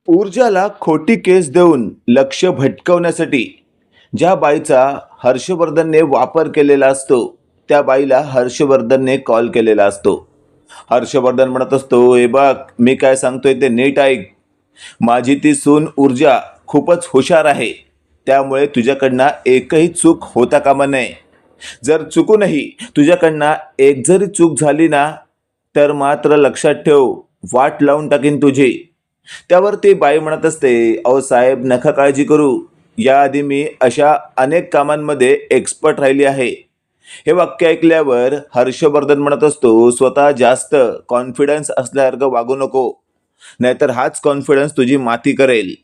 ऊर्जाला खोटी केस देऊन लक्ष भटकवण्यासाठी ज्या बाईचा हर्षवर्धनने वापर केलेला असतो त्या बाईला हर्षवर्धनने कॉल केलेला असतो. हर्षवर्धन म्हणत असतो, हे बघ मी काय सांगतोय ते नीट ऐक. माझी ती सून ऊर्जा खूपच हुशार आहे, त्यामुळे तुझ्याकडनं एकही चूक होता कामा नये. जर चुकूनही तुझ्याकडनं एक जरी चूक झाली ना, तर मात्र लक्षात ठेव, वाट लावून टाकीन तुझी. त्यावर ती बाई म्हणत असते, अहो साहेब नका काळजी करू, याआधी मी अशा अनेक कामांमध्ये एक्सपर्ट राहिली आहे. हे वाक्य ऐकल्यावर हर्षवर्धन म्हणत असतो, स्वतः जास्त कॉन्फिडन्स असल्यासारखं वागू नको, नाहीतर हाच कॉन्फिडन्स तुझी माती करेल.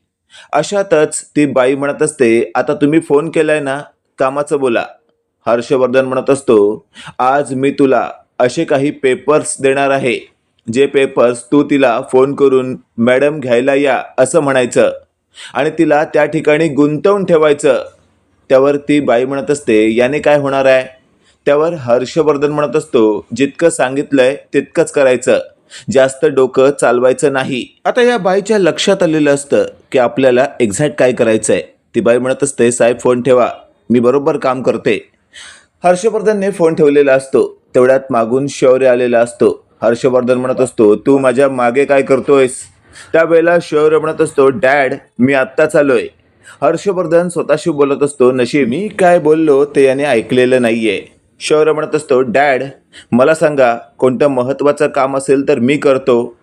अशातच ती बाई म्हणत असते, आता तुम्ही फोन केलाय ना, कामाचं बोला. हर्षवर्धन म्हणत असतो, आज मी तुला असे काही पेपर्स देणार आहे, जे पेपर्स तू तिला फोन करून मॅडम घ्यायला या असं म्हणायचं आणि तिला त्या ठिकाणी गुंतवून ठेवायचं. त्यावर ती बाई म्हणत असते, याने काय होणार आहे? त्यावर हर्षवर्धन म्हणत असतो, जितकं सांगितलंय तितकंच करायचं, जास्त डोकं चालवायचं नाही. आता या बाईच्या लक्षात आलेलं असतं की आपल्याला एक्झॅक्ट काय करायचं आहे. ती बाई म्हणत असते, साहेब फोन ठेवा, मी बरोबर काम करते. हर्षवर्धनने फोन ठेवलेला असतो. तेवढ्यात मागून शौर्य आलेला असतो. हर्षवर्धन म्हणत असतो, तू माझ्या मागे काय करतोयस? त्यावेळेला शौर्य म्हणत असतो, डॅड मी आत्ताच आलोय. हर्षवर्धन स्वतःशी बोलत असतो, नशीब मी काय बोललो ते याने ऐकलेलं नाहीये. शौर्य म्हणत असतो, डॅड मला सांगा, कोणतं महत्त्वाचं काम असेल तर मी करतो.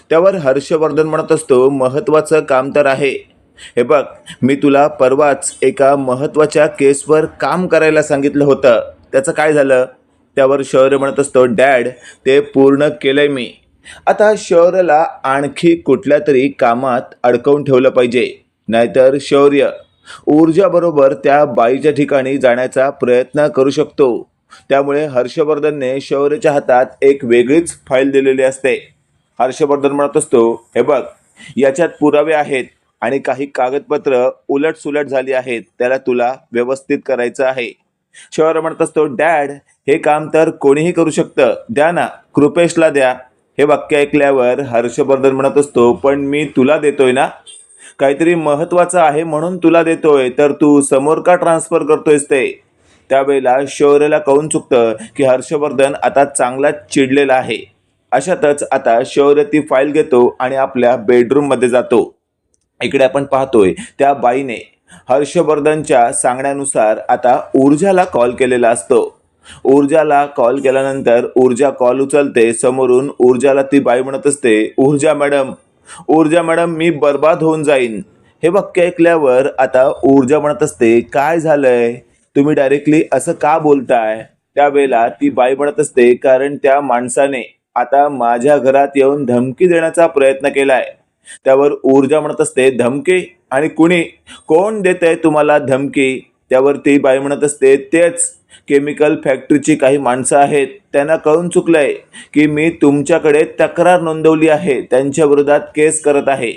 त्यावर हर्षवर्धन म्हणत असतो, महत्त्वाचं काम तर आहे. हे बघ, मी तुला परवाच एका महत्त्वाच्या केसवर काम करायला सांगितलं होतं, त्याचं काय झालं? त्यावर शौर्य म्हणत असतो, डॅड ते पूर्ण केलंय मी. आता शौर्यला आणखी कुठल्या तरी कामात अडकवून ठेवलं पाहिजे, नाहीतर शौर्य ऊर्जाबरोबर त्या बाईच्या ठिकाणी जाण्याचा प्रयत्न करू शकतो. त्यामुळे हर्षवर्धनने शौर्यच्या हातात एक वेगळीच फाईल दिलेली असते. हर्षवर्धन म्हणत असतो, हे बघ याच्यात पुरावे आहेत आणि काही कागदपत्र उलटसुलट झाली आहेत, त्याला तुला व्यवस्थित करायचं आहे. शौर्य म्हणत असतो, डॅड हे काम तर कोणीही करू शकतं, द्या ना, कृपेशला द्या. हे वाक्य ऐकल्यावर हर्षवर्धन म्हणत असतो, पण मी तुला देतोय ना, काहीतरी महत्त्वाचं आहे म्हणून तुला देतोय, तर तू समोर का ट्रान्सफर करतोयस ते? त्यावेळेला शौर्यला कळून चुकतं की हर्षवर्धन आता चांगलाच चिडलेला आहे. अशातच आता शौर्य ती फाईल घेतो आणि आपल्या बेडरूममध्ये जातो. इकडे आपण पाहतोय त्या बाईने हर्षवर्धनच्या सांगण्यानुसार आता ऊर्जाला कॉल केलेला असतो. ऊर्जाला कॉल केल्यानंतर ऊर्जा कॉल उचलते. समोरून ऊर्जाला ती बाई म्हणत असते, ऊर्जा मॅडम मी बर्बाद होऊन जाईन. हे वाक्य ऐकल्यावर आता ऊर्जा म्हणत असते, काय झालंय, तुम्ही डायरेक्टली असं का बोलताय? त्यावेळेला ती बाई म्हणत असते, कारण त्या माणसाने आता माझ्या घरात येऊन धमकी देण्याचा प्रयत्न केलाय. त्यावर ऊर्जा म्हणत असते, धमकी? आणि कोण देत आहे तुम्हाला धमकी? त्यावर ती बाई म्हणत असते, तेच केमिकल फॅक्टरीची काही माणसं आहेत, त्यांना कळून चुकलंय की मी तुमच्याकडे तक्रार नोंदवली आहे, त्यांच्या विरोधात केस करत आहे.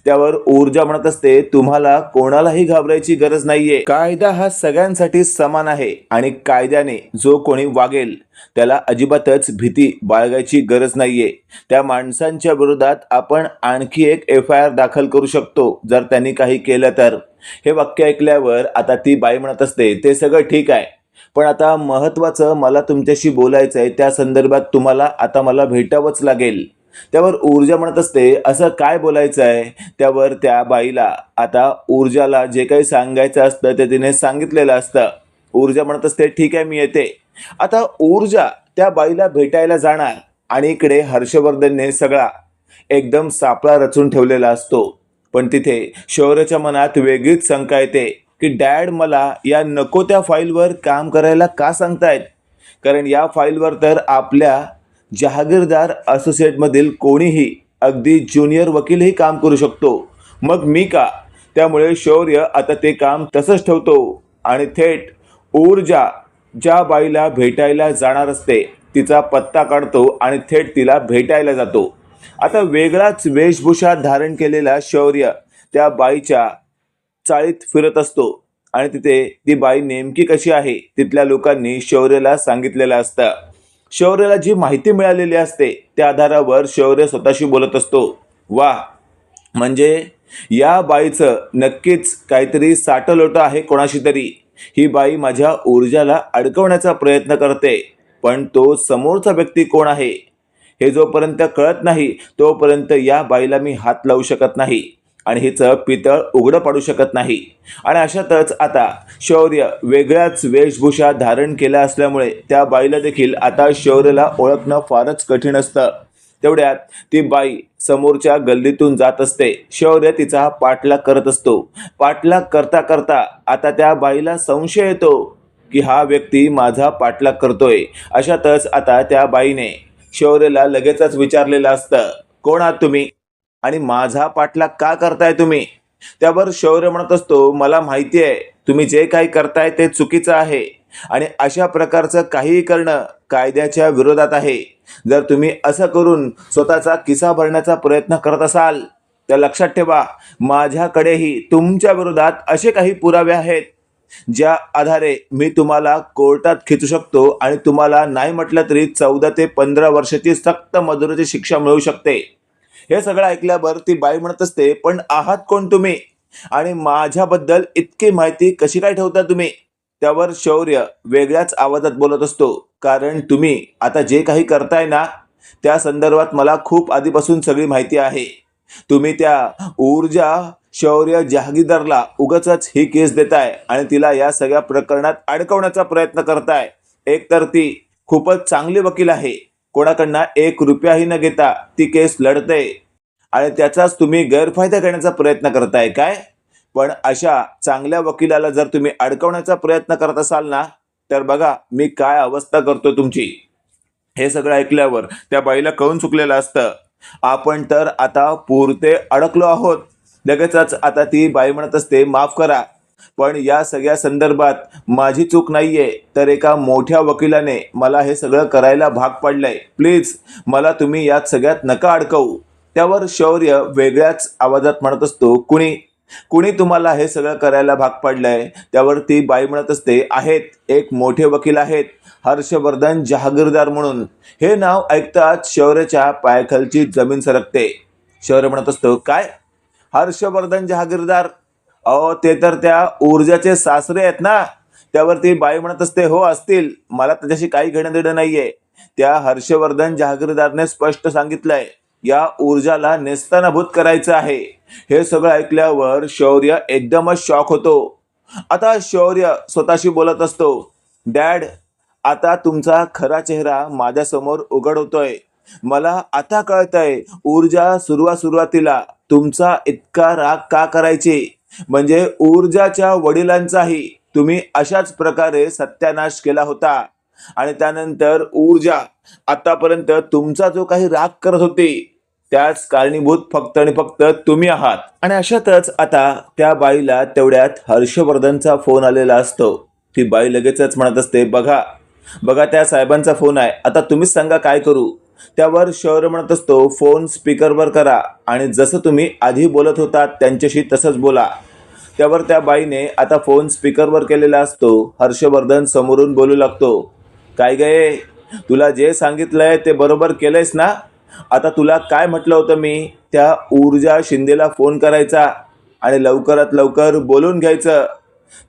त्यावर ऊर्जा म्हणत असते, तुम्हाला कोणालाही घाबरायची गरज नाहीये, कायदा हा सगळ्यांसाठी समान आहे आणि कायद्याने जो कोणी वागेल त्याला अजिबातच भीती बाळगायची गरज नाहीये. त्या माणसांच्या विरोधात आपण आणखी एक FIR दाखल करू शकतो जर त्यांनी काही केलं तर. हे वाक्य ऐकल्यावर आता ती बाई म्हणत असते, ते सगळं ठीक आहे, पण आता महत्त्वाचं मला तुमच्याशी बोलायचं आहे, त्या संदर्भात तुम्हाला आता मला भेटावंच लागेल. त्यावर ऊर्जा म्हणत असते, असं काय बोलायचं आहे? त्यावर त्या बाईला आता ऊर्जाला जे काही सांगायचं असतं ते तिने सांगितलेलं असतं. ऊर्जा म्हणत असते, ठीक आहे मी येते. आता ऊर्जा त्या बाईला भेटायला जाणार आणि इकडे हर्षवर्धनने सगळा एकदम सापळा रचून ठेवलेला असतो. पण तिथे शौर्यच्या मनात वेगळीच शंका येते की डॅड मला या नको त्या फाईलवर काम करायला का सांगतायत? कारण या फाईलवर तर आपल्या जहागीरदार असोसिएटमधील कोणीही, अगदी ज्युनियर वकीलही काम करू शकतो, मग मी का? त्यामुळे शौर्य आता ते काम तसंच ठेवतो आणि थेट ऊर्जा ज्या बाईला भेटायला जाणार असते तिचा पत्ता काढतो आणि थेट तिला भेटायला जातो. आता वेगळाच वेशभूषा धारण केलेला शौर्य त्या बाईच्या चाळीत फिरत असतो आणि तिथे ती बाई नेमकी कशी आहे तिथल्या लोकांनी शौर्यला सांगितलेलं असतं. शौर्याला जी माहिती मिळालेली असते त्या आधारावर शौर्य स्वतःशी बोलत असतो, वा, म्हणजे या बाईचं नक्कीच काहीतरी साटलोटं आहे कोणाशी तरी. ही बाई माझ्या ऊर्जाला अडकवण्याचा प्रयत्न करते, पण तो समोरचा व्यक्ती कोण आहे हे जोपर्यंत कळत नाही तोपर्यंत या बाईला मी हात लावू शकत नाही आणि हिचं पितळ उघडं पाडू शकत नाही. आणि अशातच आता शौर्य वेगळ्याच वेशभूषा धारण केला असल्यामुळे त्या बाईला देखील आता शौर्यला ओळखणं फारच कठीण असतं. तेवढ्यात ती बाई समोरच्या गल्लीतून जात असते. शौर्य तिचा पाठलाग करत असतो. पाठलाग करता करता आता त्या बाईला संशय येतो की हा व्यक्ती माझा पाठलाग करतोय. अशातच आता त्या बाईने शौर्यला लगेचच विचारलेलं असतं, कोण आहात तुम्ही आणि माझा पाठलाग का करताय तुम्ही? त्यावर शौर्य म्हणत असतो, मला माहिती आहे तुम्ही जे काही करताय ते चुकीचं आहे आणि अशा प्रकारचं काहीही करणं कायद्याच्या विरोधात आहे. जर तुम्ही असं करून स्वतःचा खिसा भरण्याचा प्रयत्न करत असाल तर लक्षात ठेवा, माझ्याकडेही तुमच्या विरोधात असे काही पुरावे आहेत ज्या आधारे मी तुम्हाला कोर्टात खेचू शकतो आणि तुम्हाला नाही म्हटलं तरी 14 ते 15 वर्षाची सक्त मजुरीची शिक्षा मिळू शकते. हे सगळं ऐकल्यावर ती बाई म्हणत असते, पण आहात कोण तुम्ही आणि माझ्याबद्दल इतकी माहिती कशी काय ठेवता तुम्ही? त्यावर शौर्य वेगळ्याच आवाजात बोलत असतो, कारण तुम्ही आता जे काही करताय ना त्या संदर्भात मला खूप आधीपासून सगळी माहिती आहे. तुम्ही त्या ऊर्जा शौर्य जहागीरदारला उगाचच ही केस देताय आणि तिला या सगळ्या प्रकरणात अडकवण्याचा प्रयत्न करताय. एकतर ती खूपच चांगली वकील आहे, कोणाकडनं 1 रुपयाही न घेता ती केस लढते आणि त्याचाच तुम्ही गैरफायदा घेण्याचा प्रयत्न करताय काय? पण अशा चांगल्या वकिलाला जर तुम्ही अडकवण्याचा प्रयत्न करत असाल ना तर बघा मी काय अवस्था करतो तुमची. हे सगळं ऐकल्यावर त्या बाईला कळून चुकलेलं असतं, आपण तर आता पुरते अडकलो आहोत. लगेचच आता ती बाई म्हणत असते, माफ करा पण या सगळ्या संदर्भात माझी चूक नाहीये, तर एका मोठ्या वकिलाने मला हे सगळं करायला भाग पाडलंय. प्लीज मला तुम्ही यात सगळ्यात नका अडकवू. त्यावर शौर्य वेगळ्याच आवाजात म्हणत असतो, कुणी कुणी तुम्हाला हे सगळं करायला भाग पाडलंय? त्यावर ती बाई म्हणत असते, आहेत एक मोठे वकील आहेत, हर्षवर्धन जहागीरदार म्हणून. हे नाव ऐकताच शौर्याच्या पायाखालची जमीन सरकते. शौर्य म्हणत असतो, काय हर्षवर्धन जहागीरदार? अहो ते तर त्या ऊर्जाचे सासरे आहेत ना? त्यावरती बाई म्हणत असते, हो असतील, मला त्याच्याशी काही घेणं देणं नाहीये. त्या हर्षवर्धन जहागीरदारने स्पष्ट सांगितलंय या ऊर्जाला नेस्तनाभूत करायचं आहे. हे सगळं ऐकल्यावर शौर्य एकदमच शॉक होतो. आता शौर्य स्वतःशी बोलत असतो, डॅड आता तुमचा खरा चेहरा माझ्यासमोर उघड होतोय. मला आता कळतंय ऊर्जा सुरुवातीला तुमचा इतका राग का करायची. म्हणजे ऊर्जाच्या वडिलांचाही तुम्ही अशाच प्रकारे सत्यानाश केला होता आणि त्यानंतर ऊर्जा आतापर्यंत तुमचा जो काही राग करत होती त्याच कारणीभूत फक्त आणि फक्त तुम्ही आहात. आणि अशातच आता त्या बाईला तेवढ्यात हर्षवर्धनचा फोन आलेला असतो. ती बाई लगेचच म्हणत असते, बघा बघा त्या साहेबांचा फोन आहे, आता तुम्हीच सांगा काय करू. त्यावर शौर्य म्हणत असतो, फोन स्पीकरवर करा आणि जसं तुम्ही आधी बोलत होता त्यांच्याशी तसंच बोला. त्यावर त्या बाईने आता फोन स्पीकरवर केलेला असतो. हर्षवर्धन समोरून बोलू लागतो, काय गे तुला जे सांगितलंय ते बरोबर केलंयस ना? आता तुला काय म्हटलं होतं मी, त्या ऊर्जा शिंदेला फोन करायचा आणि लवकरात लवकर बोलून घ्यायचं.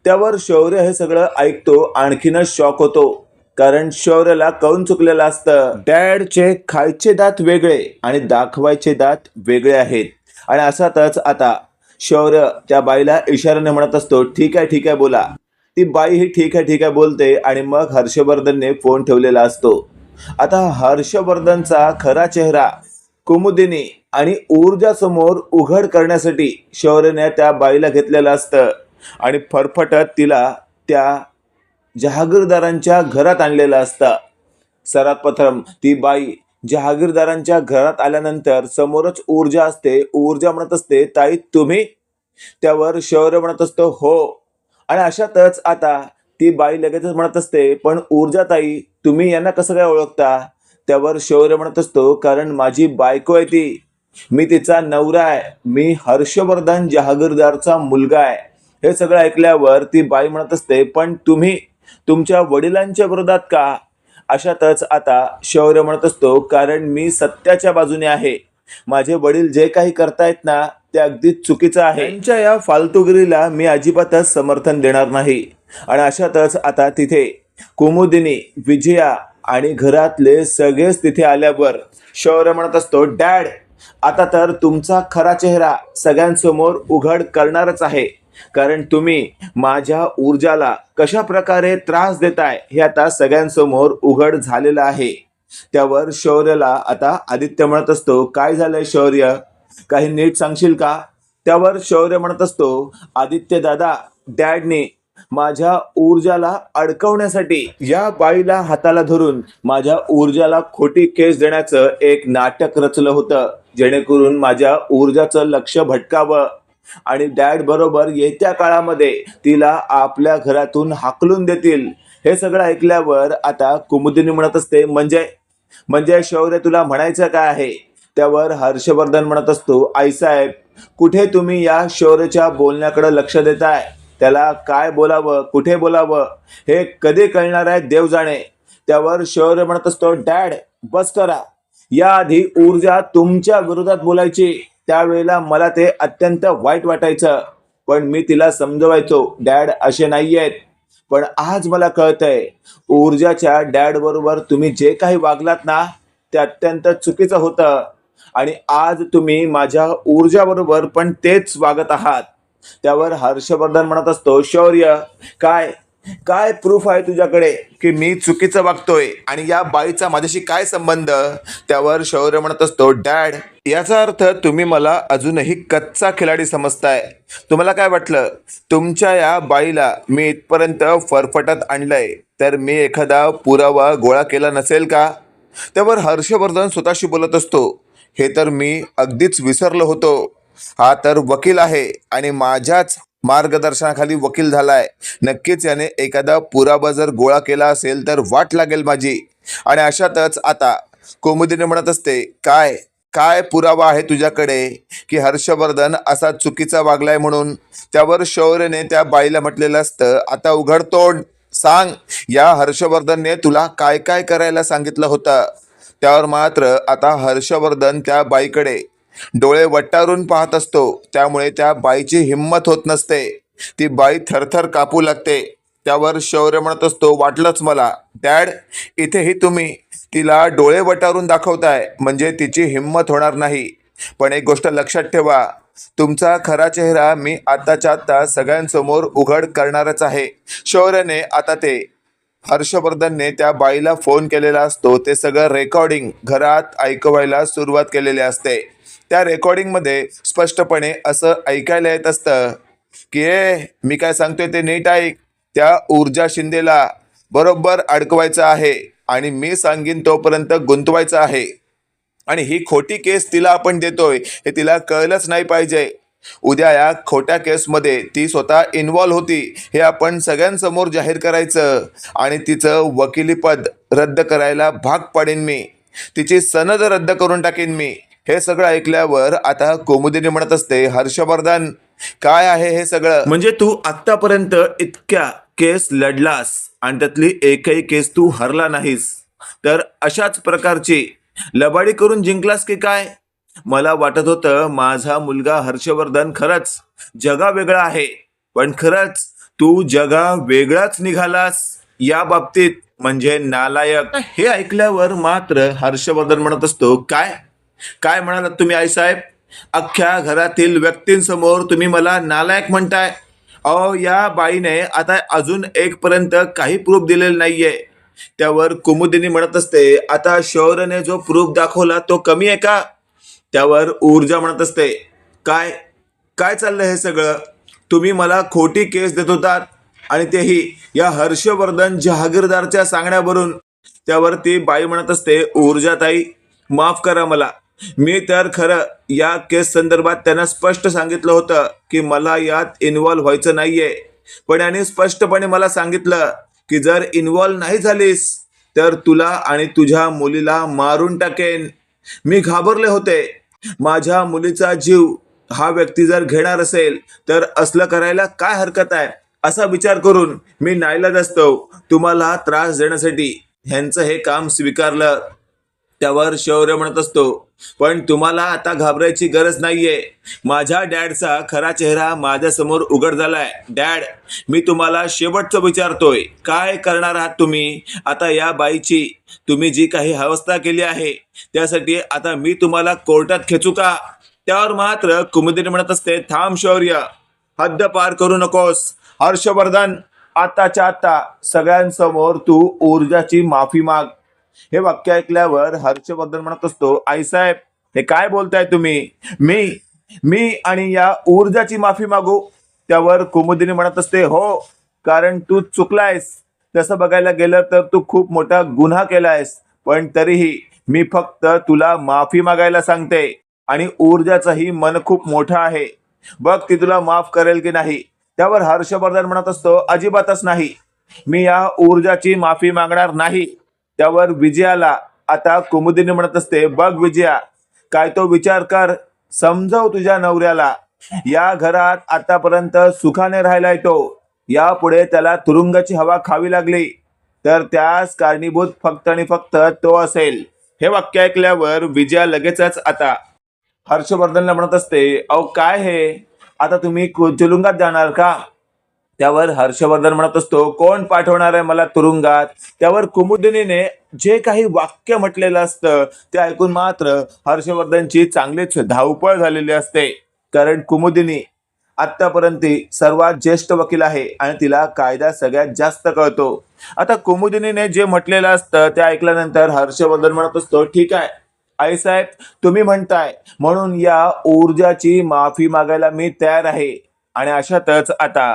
त्यावर शौर्य हे सगळं ऐकतो आणखीनच शॉक होतो, कारण शौर्यला कळून चुकलेलं असतं, डॅडचे खायचे दात वेगळे आणि दाखवायचे दात वेगळे आहेत. आणि असाच आता शौर्य त्या बाईला इशाऱ्याने म्हणत असतो, ठीक आहे बोला. ती बाई ही ठीक आहे बोलते आणि मग हर्षवर्धनने फोन ठेवलेला असतो. आता हर्षवर्धनचा खरा चेहरा कुमुदिनी आणि ऊर्जा समोर उघड करण्यासाठी शौर्यने त्या बाईला घेतलेलं असतं आणि फरफटत तिला त्या जहागीरदारांच्या घरात आणलेलं असतं. सरात प्रथम ती बाई जहागीरदारांच्या घरात आल्यानंतर समोरच ऊर्जा असते. ऊर्जा म्हणत असते, ताई तुम्ही? त्यावर शौर्य म्हणत असतो, हो. आणि अशातच आता ती बाई लगेचच म्हणत असते, पण ऊर्जा ताई तुम्ही यांना कसं काय ओळखता? त्यावर शौर्य म्हणत असतो, कारण माझी बायको आहे ती, मी तिचा नवरा आहे, मी हर्षवर्धन जहागीरदारचा मुलगा आहे. हे सगळं ऐकल्यावर ती बाई म्हणत असते, पण तुम्ही तुमच्या वडिलांच्या विरोधात का? अशातच आता शौर्य म्हणत असतो, कारण मी सत्याच्या बाजूने आहे माझे वडील जे काही करतायत ना ते अगदीच चुकीचं आहे. त्यांच्या या फालतूगिरीला मी अजिबातच समर्थन देणार नाही. आणि अशातच आता तिथे कुमुदिनी, विजया आणि घरातले सगळेच तिथे आल्यावर शौर्य म्हणत असतो, डॅड आता तर तुमचा खरा चेहरा सगळ्यांसमोर उघड करणारच आहे. कारण तुम्ही माझ्या ऊर्जाला कशा प्रकारे त्रास देताय हे आता सगळ्यांसमोर उघड झालेलं आहे. त्यावर शौर्यला आता आदित्य म्हणत असतो, काय झालंय शौर्य, काही नीट सांगशील का? त्यावर शौर्य म्हणत असतो, आदित्य दादा, डॅडने माझ्या ऊर्जाला अडकवण्यासाठी या बाईला हाताला धरून माझ्या ऊर्जाला खोटी केस देण्याचं एक नाटक रचलं होतं, जेणेकरून माझ्या ऊर्जाचं लक्ष भटकावं आणि डॅड बरोबर येत्या काळामध्ये तिला आपल्या घरातून हाकलून देतील. हे सगळं ऐकल्यावर आता कुमुदिनी म्हणत असते, म्हणजे शौर्य तुला म्हणायचं काय आहे? त्यावर हर्षवर्धन म्हणत असतो, आईसाहेब कुठे तुम्ही या शौर्यच्या बोलण्याकडे लक्ष देताय? त्याला काय बोलावं, कुठे बोलावं हे कधी कळणार आहे देव जाणे. त्यावर शौर्य म्हणत असतो, डॅड बस करा. याआधी ऊर्जा तुमच्या विरोधात बोलायची, त्यावेळेला मला ते अत्यंत वाईट वाटायचं, पण मी तिला समजवायचो डॅड असे नाहीयेत. पण आज मला कळतंय ऊर्जाच्या डॅड बरोबर तुम्ही जे काही वागलात ना ते अत्यंत चुकीचं होतं आणि आज तुम्ही माझ्या ऊर्जा बरोबर पण तेच वागत आहात. त्यावर हर्षवर्धन म्हणत असतो, शौर्य काय काय प्रूफ आहे तुझ्याकडे की मी चुकीचं वागतोय आणि या बाईचा माझ्याशी काय संबंध? त्यावर शौर्य म्हणत असतो, डॅड याचा अर्थ तुम्ही मला अजूनही कच्चा खिलाडी समजताय. तुम्हाला काय वाटलं तुमच्या या बाईला मी इथपर्यंत फरफटत आणलंय तर मी एखादा पुरावा गोळा केला नसेल का? त्यावर हर्षवर्धन स्वतःशी बोलत असतो, हे तर मी अगदीच विसरलो होतो. हा तर वकील आहे आणि माझ्याच मार्गदर्शनाखाली वकील झालाय. नक्कीच याने एखादा पुरावा जर गोळा केला असेल तर वाट लागेल माझी. आणि अशातच आता कुमुदिनी म्हणत असते, काय काय पुरावा आहे तुझ्याकडे की हर्षवर्धन असा चुकीचा वागलाय म्हणून? त्यावर शौर्यने त्या बाईला म्हटलेलं असतं, आता उघड तोंड सांग, या हर्षवर्धनने तुला काय काय करायला सांगितलं होतं? त्यावर मात्र आता हर्षवर्धन त्या बाईकडे डोळे वटारून पाहत असतो. त्यामुळे त्या बाईची हिंमत होत नसते, ती बाई थरथर कापू लागते. त्यावर शौर्य म्हणत असतो, वाटलंच मला डॅड, इथेही तुम्ही तिला डोळे वटारून दाखवताय म्हणजे तिची हिंमत होणार नाही. पण एक गोष्ट लक्षात ठेवा, तुमचा खरा चेहरा मी आत्ताच्या आत्ता सगळ्यांसमोर उघड करणारच आहे. शौर्यने आता ते हर्षवर्धनने त्या बाईला फोन केलेला असतो ते सगळं रेकॉर्डिंग घरात ऐकवायला सुरुवात केलेली असते. त्या रेकॉर्डिंगमध्ये स्पष्टपणे असं ऐकायला येत असतं की मी काय सांगतोय ते नीट ऐक, त्या ऊर्जा शिंदेला बरोबर अडकवायचं आहे आणि मी सांगीन तोपर्यंत गुंतवायचं आहे. आणि ही खोटी केस तिला आपण देतोय हे तिला कळलंच नाही पाहिजे. उद्या या खोट्या केसमध्ये ती स्वतः इन्व्हॉल्व होती हे आपण सगळ्यांसमोर जाहीर करायचं आणि तिचं वकिलीपद रद्द करायला भाग पाडेन मी, तिची सनद रद्द करून टाकेन मी. हे सगळं ऐकल्यावर आता कुमुदिनी म्हणत असते, हर्षवर्धन काय आहे हे सगळं? म्हणजे तू आतापर्यंत इतक्या केस लढलास आणि त्यातली एकही केस तू हरला नाहीस, तर अशाच प्रकारची लबाडी करून जिंकलास की काय? मला वाटत होतं माझा मुलगा हर्षवर्धन खरंच जगा वेगळा आहे, पण खरंच तू जगा वेगळाच निघालास या बाबतीत, म्हणजे नालायक. हे ऐकल्यावर मात्र हर्षवर्धन म्हणत असतो, काय काय म्हणालात तुम्ही आईसाहेब? अख्ख्या घरातील व्यक्तींसमोर तुम्ही मला नालायक म्हणताय? अहो या बाईने आता अजून एक पर्यंत काही प्रूफ दिलेला नाहीये. त्यावर कुमुदिनी म्हणत असते, आता शौर्यने जो प्रूफ दाखवला तो कमी आहे का? त्यावर ऊर्जा म्हणत असते, काय काय चाललंय हे सगळं? तुम्ही मला खोटी केस देत होतात आणि तेही या हर्षवर्धन जहागीरदारच्या सांगण्यावरून. त्यावर ती बाई म्हणत असते, ऊर्जाताई माफ करा मला, मी तर खरं या केस संदर्भात त्यांना स्पष्ट सांगितलं होतं की मला यात इन्व्हॉल्व व्हायचं नाहीये, पण यांनी स्पष्टपणे मला सांगितलं की जर इन्व्हॉल्व नाही झालीस तर तुला आणि तुझ्या मुलीला मारून टाकेन. मी घाबरले होते, माझ्या मुलीचा जीव हा व्यक्ती जर घेणार असेल तर असलं करायला काय हरकत आहे, असा विचार करून मी नाईलाजास्तव तुम्हाला त्रास देण्यासाठी ह्यांचं हे काम स्वीकारलं. त्यावर शौर्य म्हणत असतो, पण तुम्हाला आता घाबरायची गरज नाहीये. माझ्या डॅडचा खरा चेहरा माझ्यासमोर उघड झालाय. डॅड, मी तुम्हाला शेवटचं विचारतोय, काय करणार आहात तुम्ही? आता या बाईची तुम्ही जी काही अवस्था केली आहे त्यासाठी आता मी तुम्हाला कोर्टात खेचू का? त्यावर मात्र कुमुदिनी म्हणत असते, थांब शौर्य, हद्द पार करू नकोस. हर्षवर्धन, आताच्या आता सगळ्यांसमोर तू ऊर्जाची माफी माग. हे वाक्य ऐकल्यावर हर्षवर्धन म्हणत असतो, आईसाहेब, हे काय बोलताय तुम्ही? मी मी आणि या ऊर्जाची माफी मागू? त्यावर कुमुदिनी म्हणत असते, हो, कारण तू चुकलायस. तसं बघायला गेलं तर तू खूप मोठा गुन्हा केलायस, पण तरीही मी फक्त तुला माफी मागायला सांगते. आणि ऊर्जाचंही मन खूप मोठं आहे, बघ ती तुला माफ करेल की नाही. त्यावर हर्षवर्धन म्हणत असतो, अजिबातच नाही, मी या ऊर्जाची माफी मागणार नाही. त्यावर विजयाला आता कुमुदिनी म्हणत असते, बघ विजया, काय तो विचार कर, समजव तुझ्या नवऱ्याला. या घरात आतापर्यंत सुखाने राहिलाय तो, यापुढे त्याला तुरुंगाची हवा खावी लागली तर त्यास कारणीभूत फक्त आणि फक्त तो असेल. हे वाक्य ऐकल्यावर विजया लगेचच आता हर्षवर्धनला म्हणत असते, अहो काय हे, आता तुम्ही तुरुंगात जाणार का? त्यावर हर्षवर्धन म्हणत असतो, कोण पाठवणार आहे मला तुरुंगात? त्यावर कुमुदिनीने जे काही वाक्य म्हटलेलं असतं ते ऐकून मात्र हर्षवर्धनची चांगलीच धावपळ झालेली असते. कारण कुमुदिनी आतापर्यंत सर्वात ज्येष्ठ वकील आहे आणि तिला कायदा सगळ्यात जास्त कळतो. आता कुमुदिनीने जे म्हटलेलं असतं ते ऐकल्यानंतर हर्षवर्धन म्हणत असतो, ठीक आहे आईसाहेब, तुम्ही म्हणताय म्हणून या ऊर्जाची माफी मागायला मी तयार आहे. आणि अशातच आता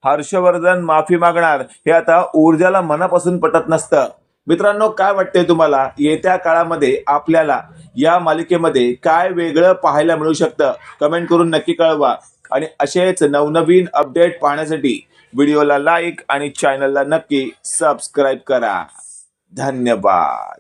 हर्षवर्धन माफी मागणार हे आता ऊर्जाला मनापासून पटत नसतं. मित्रांनो, काय वाटतंय तुम्हाला? येत्या काळामध्ये आपल्याला या मालिकेमध्ये काय वेगळं पाहायला मिळू शकतं? कमेंट करून नक्की कळवा. आणि असेच नवनवीन अपडेट पाहण्यासाठी व्हिडिओला लाईक आणि चॅनलला नक्की सबस्क्राईब करा. धन्यवाद.